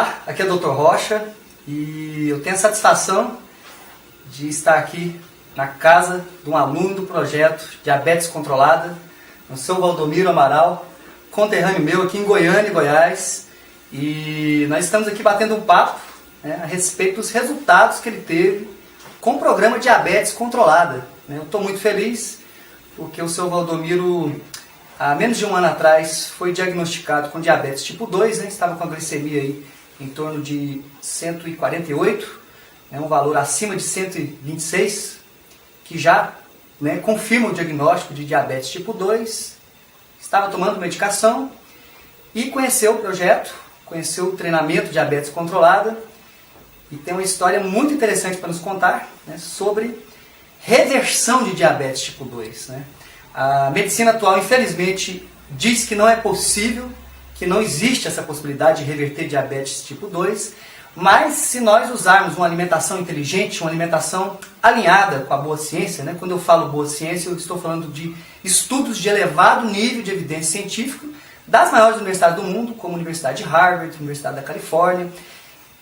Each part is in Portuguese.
Olá, aqui é o Dr. Rocha e eu tenho a satisfação de estar aqui na casa de um aluno do projeto Diabetes Controlada, o seu Valdomiro Amaral, conterrâneo meu aqui em Goiânia, Goiás, e nós estamos aqui batendo um papo, né, a respeito dos resultados que ele teve com o programa Diabetes Controlada. Eu estou muito feliz porque o seu Valdomiro, há menos de um ano atrás, foi diagnosticado com diabetes tipo 2, né? Estava com a glicemia aí em torno de 148, né? Um valor acima de 126, que já, né, confirma o diagnóstico de diabetes tipo 2, estava tomando medicação e conheceu o projeto, conheceu o treinamento Diabetes Controlada e tem uma história muito interessante para nos contar, né, sobre reversão de diabetes tipo 2, né? A medicina atual, infelizmente, diz que não é possível, que não existe essa possibilidade de reverter diabetes tipo 2, mas se nós usarmos uma alimentação inteligente, uma alimentação alinhada com a boa ciência, né? Quando eu falo boa ciência, eu estou falando de estudos de elevado nível de evidência científica das maiores universidades do mundo, como a Universidade de Harvard, a Universidade da Califórnia,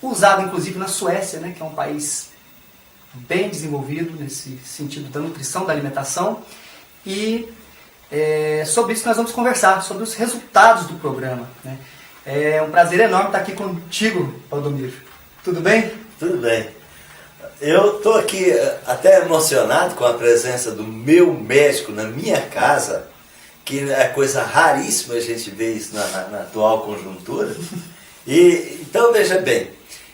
usado inclusive na Suécia, né? Que é um país bem desenvolvido nesse sentido da nutrição, da alimentação. E sobre isso nós vamos conversar, sobre os resultados do programa, né? É um prazer enorme estar aqui contigo, Valdomiro. Tudo bem? Tudo bem. Eu estou aqui até emocionado com a presença do meu médico na minha casa, que é coisa raríssima a gente ver isso na atual conjuntura. E, então, veja bem,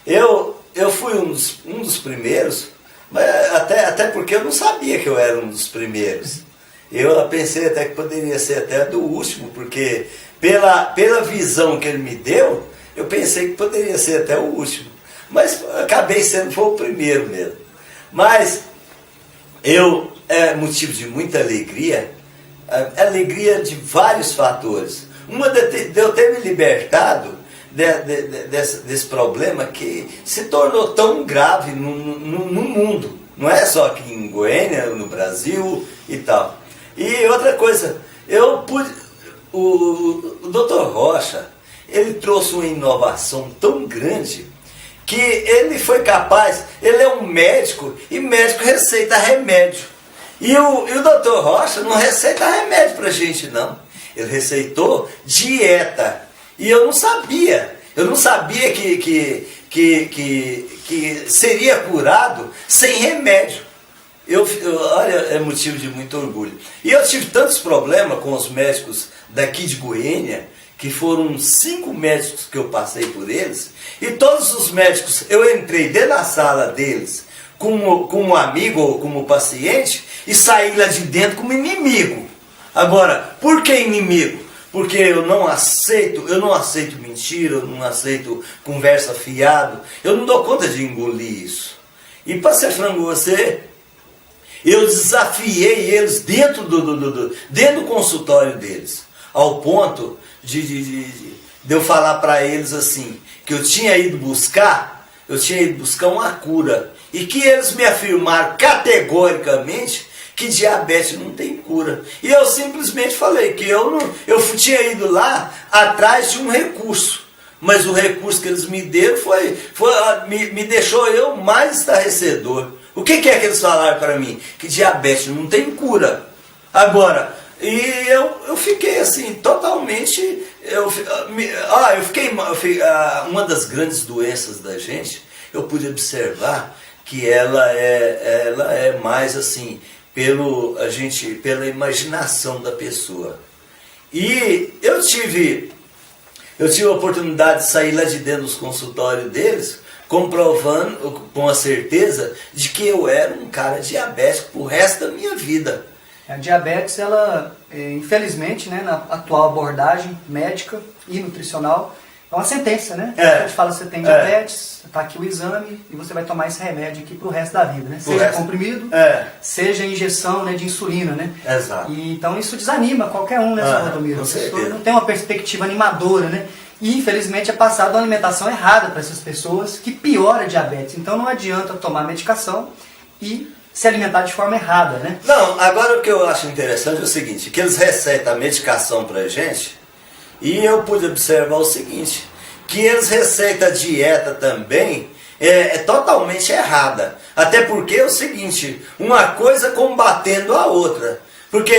eu fui um dos primeiros, mas até porque eu não sabia que eu era um dos primeiros. Eu pensei até que poderia ser até do último, porque pela visão que ele me deu, eu pensei que poderia ser até o último. Mas acabei foi o primeiro mesmo. Mas é motivo de muita alegria, alegria de vários fatores. Uma de eu ter me libertado desse problema que se tornou tão grave no mundo. Não é só aqui em Goiânia, no Brasil e tal. E outra coisa, o Dr. Rocha, ele trouxe uma inovação tão grande que ele foi capaz, ele é um médico e médico receita remédio. E o Dr. Rocha não receita remédio pra gente não, ele receitou dieta. E eu não sabia que seria curado sem remédio. Olha, é motivo de muito orgulho. E eu tive tantos problemas com os médicos daqui de Goiânia, que foram 5 médicos que eu passei por eles, e todos os médicos, eu entrei dentro da sala deles como um amigo ou como paciente, e saí lá de dentro como inimigo. Agora, por que inimigo? Porque eu não aceito mentira, eu não aceito conversa fiado, eu não dou conta de engolir isso. E para ser franco com você, eu desafiei eles dentro do consultório deles, ao ponto de eu falar para eles assim, que eu tinha ido buscar uma cura, e que eles me afirmaram categoricamente que diabetes não tem cura. E eu simplesmente falei que eu tinha ido lá atrás de um recurso, mas o recurso que eles me deram me deixou eu mais estarrecedor. O que é que eles falaram para mim? Que diabetes não tem cura. Agora, e eu fiquei assim, totalmente... uma das grandes doenças da gente, eu pude observar que ela é mais assim, pela imaginação da pessoa. E eu tive a oportunidade de sair lá de dentro dos consultórios deles, comprovando com a certeza de que eu era um cara diabético pro resto da minha vida. A diabetes, ela, infelizmente, né, na atual abordagem médica e nutricional, é uma sentença, né? A gente fala que você tem diabetes, está aqui o exame e você vai tomar esse remédio aqui pro resto da vida, né? Seja comprimido, seja injeção, né, de insulina, né? Exato. E, então isso desanima qualquer um, né, seu Valdomiro? Não tem uma perspectiva animadora, né? E infelizmente é passada uma alimentação errada para essas pessoas que piora a diabetes. Então não adianta tomar medicação e se alimentar de forma errada, né? Não, agora o que eu acho interessante é o seguinte, que eles receitam a medicação pra gente, e eu pude observar o seguinte, que eles receitam a dieta também é totalmente errada. Até porque é o seguinte, uma coisa combatendo a outra. Porque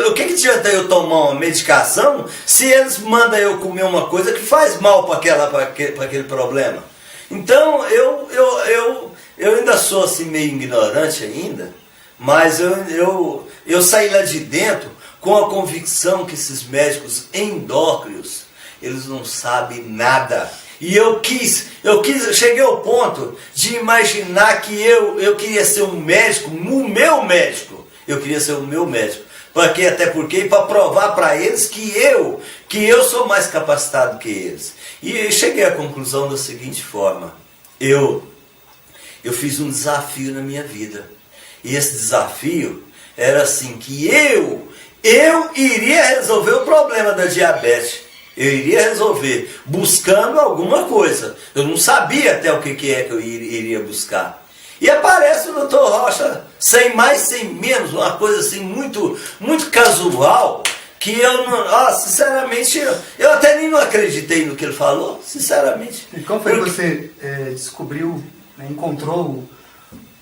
o que adianta eu tomar uma medicação se eles mandam eu comer uma coisa que faz mal para aquele problema? Então eu ainda sou assim meio ignorante ainda, mas eu saí lá de dentro com a convicção que esses médicos endócrinos, eles não sabem nada. E eu cheguei ao ponto de imaginar que eu queria ser um médico, o meu médico. Eu queria ser o meu médico. Até porque para provar para eles que eu sou mais capacitado que eles. E cheguei à conclusão da seguinte forma. Eu fiz um desafio na minha vida. E esse desafio era assim, que eu iria resolver o problema da diabetes. Eu iria resolver buscando alguma coisa. Eu não sabia até o que é que eu iria buscar. E aparece o Dr. Rocha, sem mais, sem menos, uma coisa assim muito, muito casual, que eu não, sinceramente, eu até nem não acreditei no que ele falou, sinceramente. E como foi que você descobriu, né, encontrou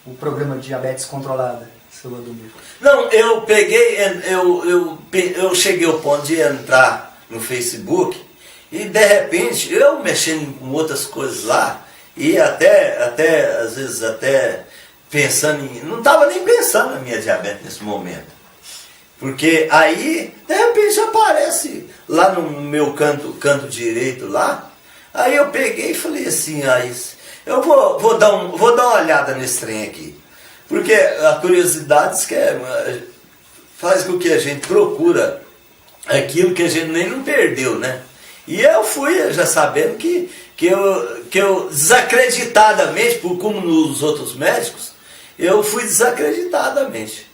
o programa Diabetes Controlada, seu Valdomiro? Não, eu peguei, eu cheguei ao ponto de entrar no Facebook e de repente, eu mexendo com outras coisas lá, e até às vezes até pensando em... Não estava nem pensando na minha diabetes nesse momento. Porque aí, de repente, aparece lá no meu canto direito lá. Aí eu peguei e falei assim, eu vou dar uma olhada nesse trem aqui. Porque a curiosidade faz com que a gente procura aquilo que a gente nem não perdeu, né? E eu fui já sabendo que eu desacreditadamente, como nos outros médicos, eu fui desacreditadamente.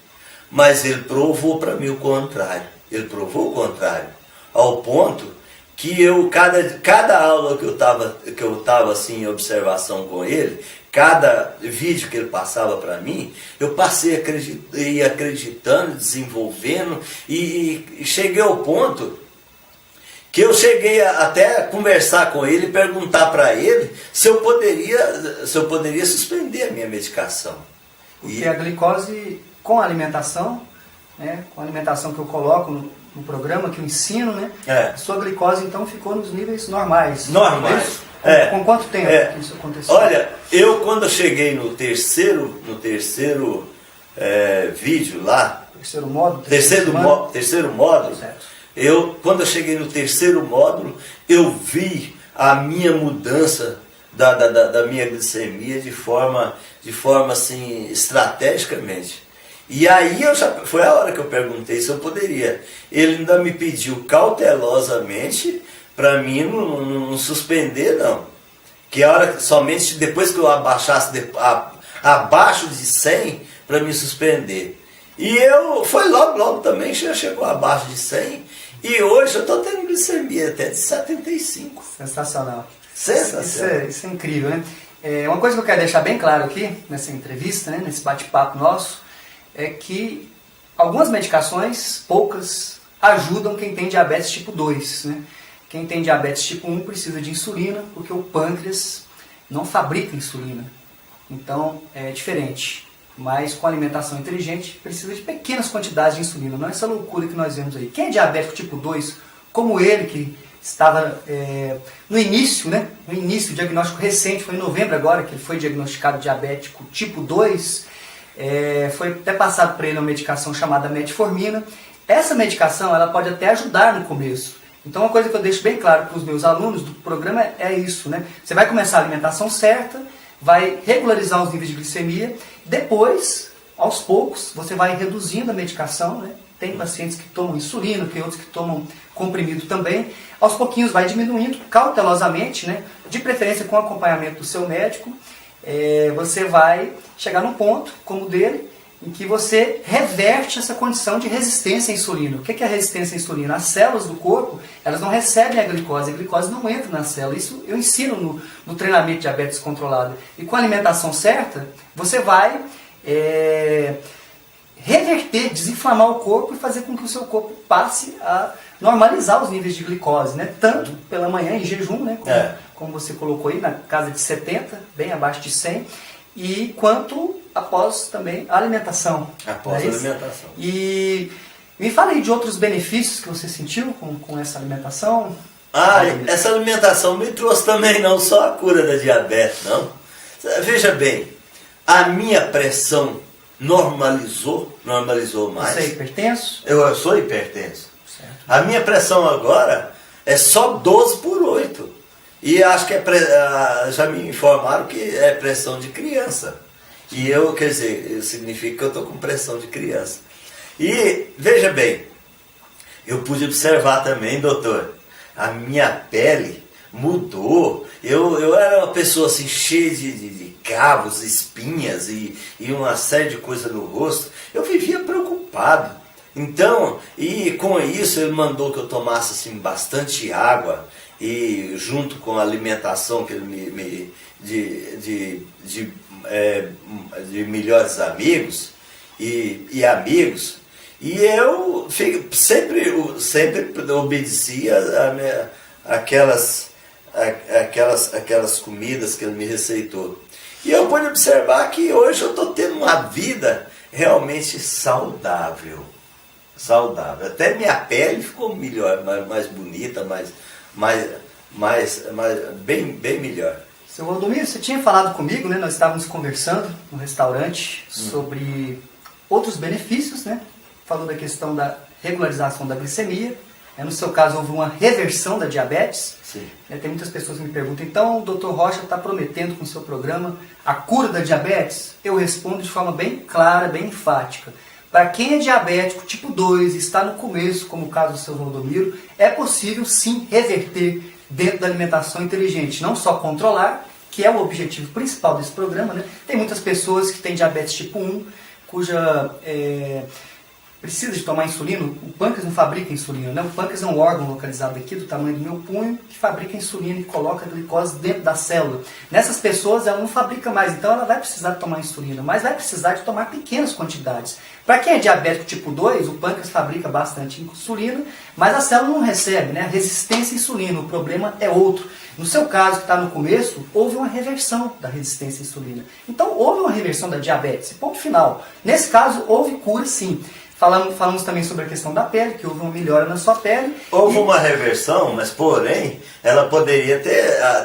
Mas ele provou para mim o contrário. Ele provou o contrário. Ao ponto que cada aula que eu estava assim em observação com ele, cada vídeo que ele passava para mim, eu passei acreditando, desenvolvendo e cheguei ao ponto que eu cheguei até conversar com ele e perguntar para ele se eu poderia suspender a minha medicação. Porque a glicose com a alimentação, né, com a alimentação que eu coloco no programa, que eu ensino, né, a sua glicose então ficou nos níveis normais. Normais. Com quanto tempo que isso aconteceu? Olha, quando eu cheguei no terceiro vídeo lá, terceiro módulo, terceiro módulo, certo. Quando eu cheguei no terceiro módulo, eu vi a minha mudança da minha glicemia de forma assim, estrategicamente. E aí foi a hora que eu perguntei se eu poderia. Ele ainda me pediu cautelosamente para mim não suspender, não. Que a hora somente depois que eu abaixasse abaixo de 100 para me suspender. E foi logo também, já chegou abaixo de 100. E hoje eu estou tendo glicemia até de 75. Sensacional. Sensacional. Isso é incrível, né? Uma coisa que eu quero deixar bem claro aqui, nessa entrevista, né, nesse bate-papo nosso, é que algumas medicações, poucas, ajudam quem tem diabetes tipo 2. Né? Quem tem diabetes tipo 1 precisa de insulina, porque o pâncreas não fabrica insulina. Então é diferente. Mas com alimentação inteligente precisa de pequenas quantidades de insulina, não é essa loucura que nós vemos aí. Quem é diabético tipo 2, como ele, que estava no início, né? No início, o diagnóstico recente, foi em novembro agora, que ele foi diagnosticado diabético tipo 2, foi até passado para ele uma medicação chamada metformina. Essa medicação ela pode até ajudar no começo. Então uma coisa que eu deixo bem claro para os meus alunos do programa é isso, né? Você vai começar a alimentação certa, vai regularizar os níveis de glicemia, depois, aos poucos, você vai reduzindo a medicação, né? Tem pacientes que tomam insulina, tem outros que tomam comprimido também. Aos pouquinhos vai diminuindo, cautelosamente, né? De preferência com acompanhamento do seu médico. Você vai chegar num ponto, como o dele, em que você reverte essa condição de resistência à insulina. O que é a resistência à insulina? As células do corpo, elas não recebem a glicose não entra na célula. Isso eu ensino no treinamento de diabetes controlada. E com a alimentação certa, você vai reverter, desinflamar o corpo e fazer com que o seu corpo passe a normalizar os níveis de glicose, né? Tanto pela manhã em jejum, né? como você colocou aí, na casa de 70, bem abaixo de 100, e quanto após também a alimentação. Após a alimentação. E me fala aí de outros benefícios que você sentiu com essa alimentação. Essa alimentação me trouxe também não só a cura da diabetes, não. Veja bem, a minha pressão normalizou mais. Você é hipertenso? Eu sou hipertenso. Certo. A minha pressão agora é só 12/8. E acho que já me informaram que é pressão de criança. E eu, quer dizer, significa que eu estou com pressão de criança. E, veja bem, eu pude observar também, doutor, a minha pele mudou. Eu era uma pessoa assim, cheia de cravos, espinhas e uma série de coisas no rosto. Eu vivia preocupado. Então, e com isso ele mandou que eu tomasse assim, bastante água, e junto com a alimentação que ele de melhores amigos e amigos, e eu sempre obedecia aquelas comidas que ele me receitou. E eu pude observar que hoje eu estou tendo uma vida realmente saudável. Até minha pele ficou melhor, mais bonita, bem melhor. Seu Valdomiro, você tinha falado comigo, né? Nós estávamos conversando no restaurante sobre outros benefícios, né? Falou da questão da regularização da glicemia. No seu caso, houve uma reversão da diabetes. Sim. Tem muitas pessoas que me perguntam, então o Dr. Rocha está prometendo com o seu programa a cura da diabetes? Eu respondo de forma bem clara, bem enfática. Para quem é diabético tipo 2 e está no começo, como o caso do seu Valdomiro, é possível sim reverter dentro da alimentação inteligente. Não só controlar, que é o objetivo principal desse programa, né? Tem muitas pessoas que têm diabetes tipo 1, cuja precisa de tomar insulina. O pâncreas não fabrica insulina, né? O pâncreas é um órgão localizado aqui do tamanho do meu punho que fabrica insulina e coloca a glicose dentro da célula. Nessas pessoas ela não fabrica mais, então ela vai precisar de tomar insulina, mas vai precisar de tomar pequenas quantidades. Para quem é diabético tipo 2, o pâncreas fabrica bastante insulina, mas a célula não recebe, né? A resistência à insulina, o problema é outro. No seu caso, que está no começo, houve uma reversão da resistência à insulina. Então, houve uma reversão da diabetes, ponto final. Nesse caso, houve cura sim. Falamos também sobre a questão da pele, que houve uma melhora na sua pele. Houve uma reversão, mas porém, ela poderia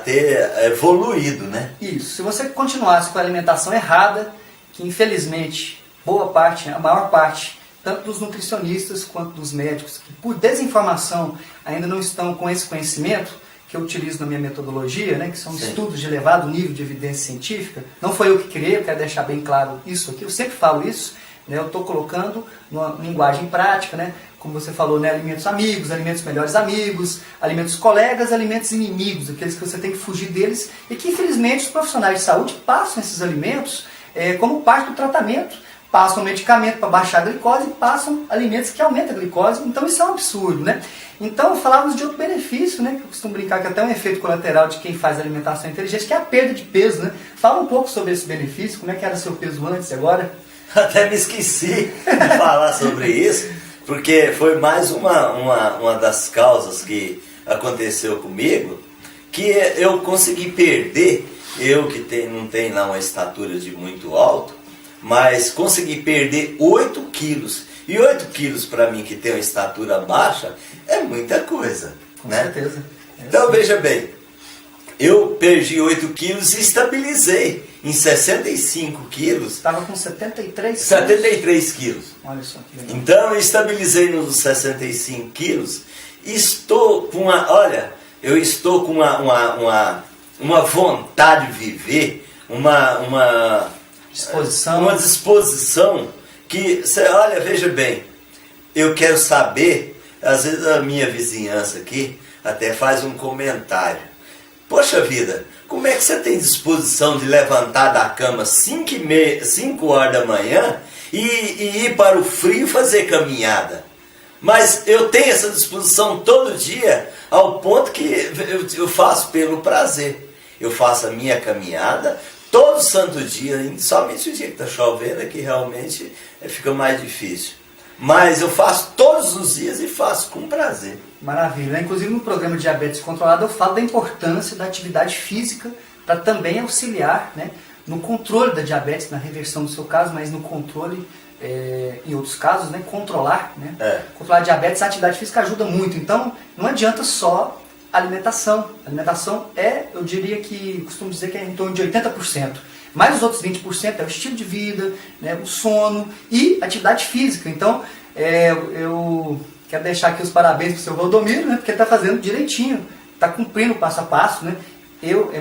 ter evoluído, né? Isso. Se você continuasse com a alimentação errada, que infelizmente, boa parte, a maior parte, tanto dos nutricionistas quanto dos médicos, que por desinformação ainda não estão com esse conhecimento, que eu utilizo na minha metodologia, né, que são Sim. estudos de elevado nível de evidência científica, não foi eu que criei, eu quero deixar bem claro isso aqui, eu sempre falo isso, né, eu estou colocando numa linguagem prática, né, como você falou, né, alimentos amigos, alimentos melhores amigos, alimentos colegas, alimentos inimigos, aqueles que você tem que fugir deles, e que infelizmente os profissionais de saúde passam esses alimentos como parte do tratamento, passam medicamento para baixar a glicose e passam alimentos que aumentam a glicose, então isso é um absurdo, né? Então falávamos de outro benefício, né, que eu costumo brincar que é até um efeito colateral de quem faz alimentação inteligente, que é a perda de peso, né? Fala um pouco sobre esse benefício, como é que era seu peso antes e agora? Até me esqueci de falar sobre isso, porque foi mais uma das causas que aconteceu comigo, que eu consegui perder, eu que não tenho lá uma estatura de muito alto, mas consegui perder 8 quilos. E 8 quilos para mim, que tem uma estatura baixa, é muita coisa. Com né? certeza. Então veja bem, eu perdi 8 quilos e estabilizei em 65 quilos. Estava com 73 quilos. 73 quilos. Olha só que legal. Então eu estabilizei nos 65 quilos. Estou com eu estou com uma vontade de viver, uma disposição que, olha, veja bem, eu quero saber, às vezes a minha vizinhança aqui até faz um comentário. Poxa vida, como é que você tem disposição de levantar da cama 5 horas da manhã e ir para o frio fazer caminhada? Mas eu tenho essa disposição todo dia, ao ponto que eu faço pelo prazer. Eu faço a minha caminhada todo santo dia, somente o dia que está chovendo é que realmente fica mais difícil. mas eu faço todos os dias e faço com prazer. Maravilha. Inclusive no programa Diabetes Controlado eu falo da importância da atividade física para também auxiliar, né, no controle da diabetes, na reversão do seu caso, mas no controle, em outros casos, né, controlar, né? Controlar a diabetes, a atividade física ajuda muito. Então não adianta só alimentação. A alimentação eu diria que, costumo dizer que é em torno de 80%. Mas os outros 20% é o estilo de vida, né, o sono e atividade física. Então, eu quero deixar aqui os parabéns para o seu Valdomiro, né, porque ele está fazendo direitinho, está cumprindo o passo a passo. Né.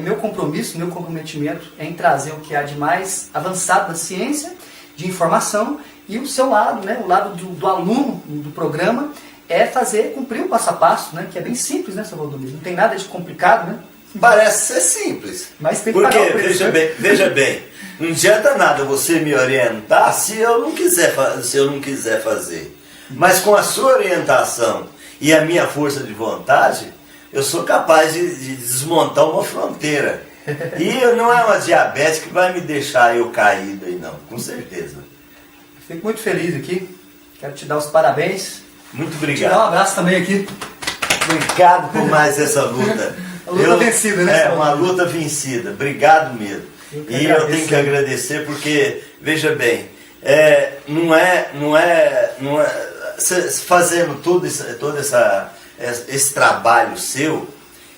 Meu compromisso, meu comprometimento é em trazer o que há de mais avançado da ciência, de informação, e o seu lado, né, o lado do aluno do programa, é cumprir o passo a passo, né, que é bem simples, né, seu Valdomiro? Não tem nada de complicado, né? Parece ser simples. Mas tem que porque, pagar o preço, veja bem, não adianta nada você me orientar se eu não quiser fazer. Mas com a sua orientação e a minha força de vontade, eu sou capaz de desmontar uma fronteira. E não é uma diabetes que vai me deixar eu caído aí, não, com certeza. Fico muito feliz aqui. Quero te dar os parabéns. Muito Te obrigado. dar um abraço também aqui. Obrigado por mais essa luta. A luta vencida, né? É, uma luta vencida. Obrigado mesmo. E eu tenho que agradecer porque, veja bem, fazendo todo esse trabalho seu,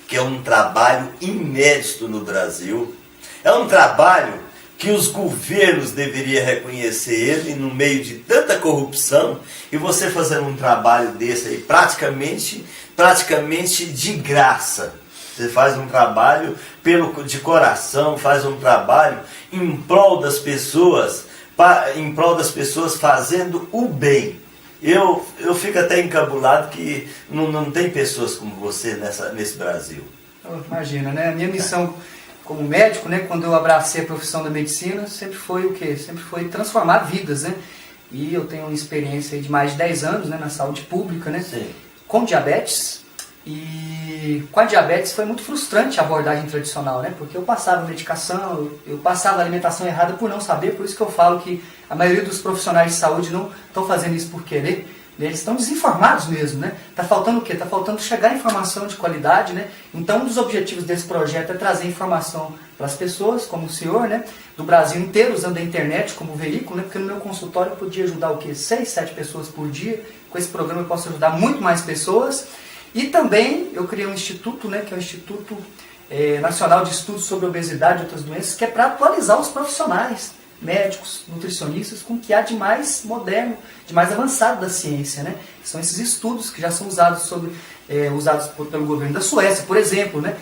que é um trabalho inédito no Brasil, é um trabalho que os governos deveriam reconhecer ele no meio de tanta corrupção, e você fazendo um trabalho desse aí praticamente de graça. Você faz um trabalho de coração, faz um trabalho em prol das pessoas, fazendo o bem. Eu fico até encabulado que não tem pessoas como você nesse Brasil. Imagina, né? A minha missão como médico, né, quando eu abracei a profissão da medicina, sempre foi o quê? Sempre foi transformar vidas, né? E eu tenho uma experiência de mais de 10 anos, né, na saúde pública, né? Sim. Com diabetes. E com a diabetes foi muito frustrante a abordagem tradicional, né? Porque eu passava medicação, eu passava alimentação errada por não saber, por isso que eu falo que a maioria dos profissionais de saúde não estão fazendo isso por querer, né? Eles estão desinformados mesmo, né? Tá faltando o quê? Tá faltando chegar informação de qualidade, né? Então um dos objetivos desse projeto é trazer informação para as pessoas, como o senhor, né? Do Brasil inteiro, usando a internet como veículo, né? Porque no meu consultório eu podia ajudar o quê? 6, 7 pessoas por dia. Com esse programa eu posso ajudar muito mais pessoas. E também eu criei um instituto, né, que é o Instituto Nacional de Estudos sobre Obesidade e Outras Doenças, que é para atualizar os profissionais, médicos, nutricionistas, com o que há de mais moderno, de mais avançado da ciência, né? São esses estudos que já são usados pelo governo da Suécia, por exemplo, né?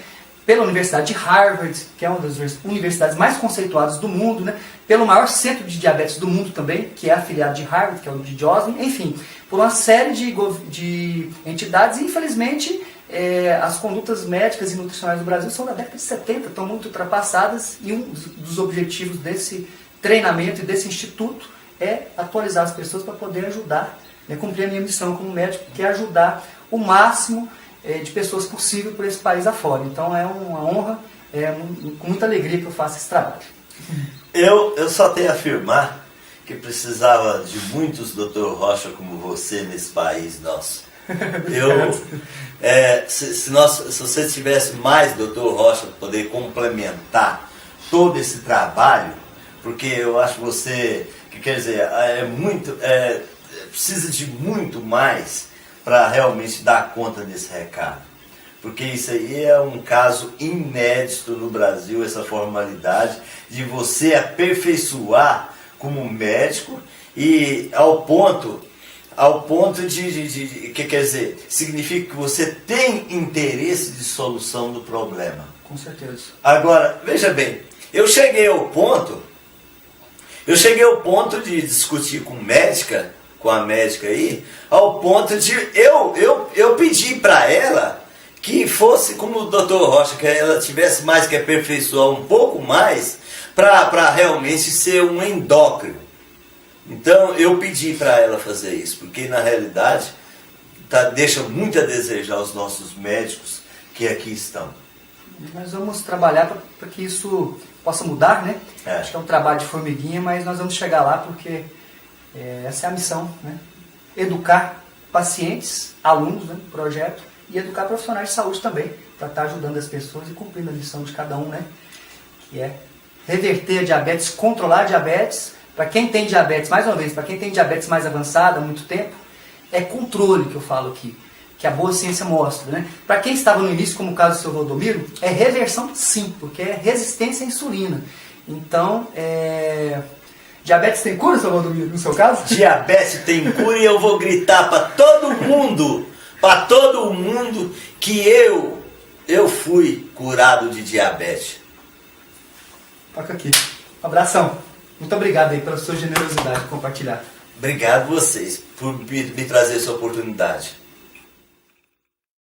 Pela Universidade de Harvard, que é uma das universidades mais conceituadas do mundo, né? Pelo maior centro de diabetes do mundo também, que é afiliado de Harvard, que é o de Joslin, enfim, por uma série de entidades. E infelizmente as condutas médicas e nutricionais do Brasil são da década de 70, estão muito ultrapassadas, e um dos objetivos desse treinamento e desse instituto é atualizar as pessoas para poder ajudar, né? Cumprir a minha missão como médico, que é ajudar o máximo de pessoas possível por esse país afora. Então é uma honra, com muita alegria que eu faço esse trabalho. Eu só tenho a afirmar que precisava de muitos Dr. Rocha como você nesse país nosso. Se você tivesse mais Dr. Rocha para poder complementar todo esse trabalho, porque eu acho que quer dizer, precisa de muito mais para realmente dar conta desse recado. Porque isso aí é um caso inédito no Brasil, essa formalidade de você aperfeiçoar como médico e ao ponto que quer dizer, significa que você tem interesse de solução do problema. Com certeza. Agora, veja bem, eu cheguei ao ponto de discutir com a médica aí, ao ponto de eu pedir para ela que fosse como o Dr. Rocha, que ela tivesse mais que aperfeiçoar um pouco mais para realmente ser um endócrino. Então eu pedi para ela fazer isso, porque na realidade deixa muito a desejar os nossos médicos que aqui estão. Nós vamos trabalhar para que isso possa mudar, né? Acho que é um trabalho de formiguinha, mas nós vamos chegar lá porque essa é a missão, né? educar pacientes, alunos, né, do projeto, e educar profissionais de saúde também, para estar ajudando as pessoas e cumprindo a missão de cada um, né? Que é reverter a diabetes, controlar a diabetes. Para quem tem diabetes, mais uma vez, para quem tem diabetes mais avançada há muito tempo, é controle que eu falo aqui, que a boa ciência mostra, né? Para quem estava no início, como o caso do seu Valdomiro, é reversão sim, porque é resistência à insulina. Então, diabetes tem cura, seu Valdomiro, no seu caso? Diabetes tem cura e eu vou gritar para todo mundo que eu fui curado de diabetes. Toca aqui. Um abração. Muito obrigado aí pela sua generosidade de compartilhar. Obrigado vocês por me trazer essa oportunidade.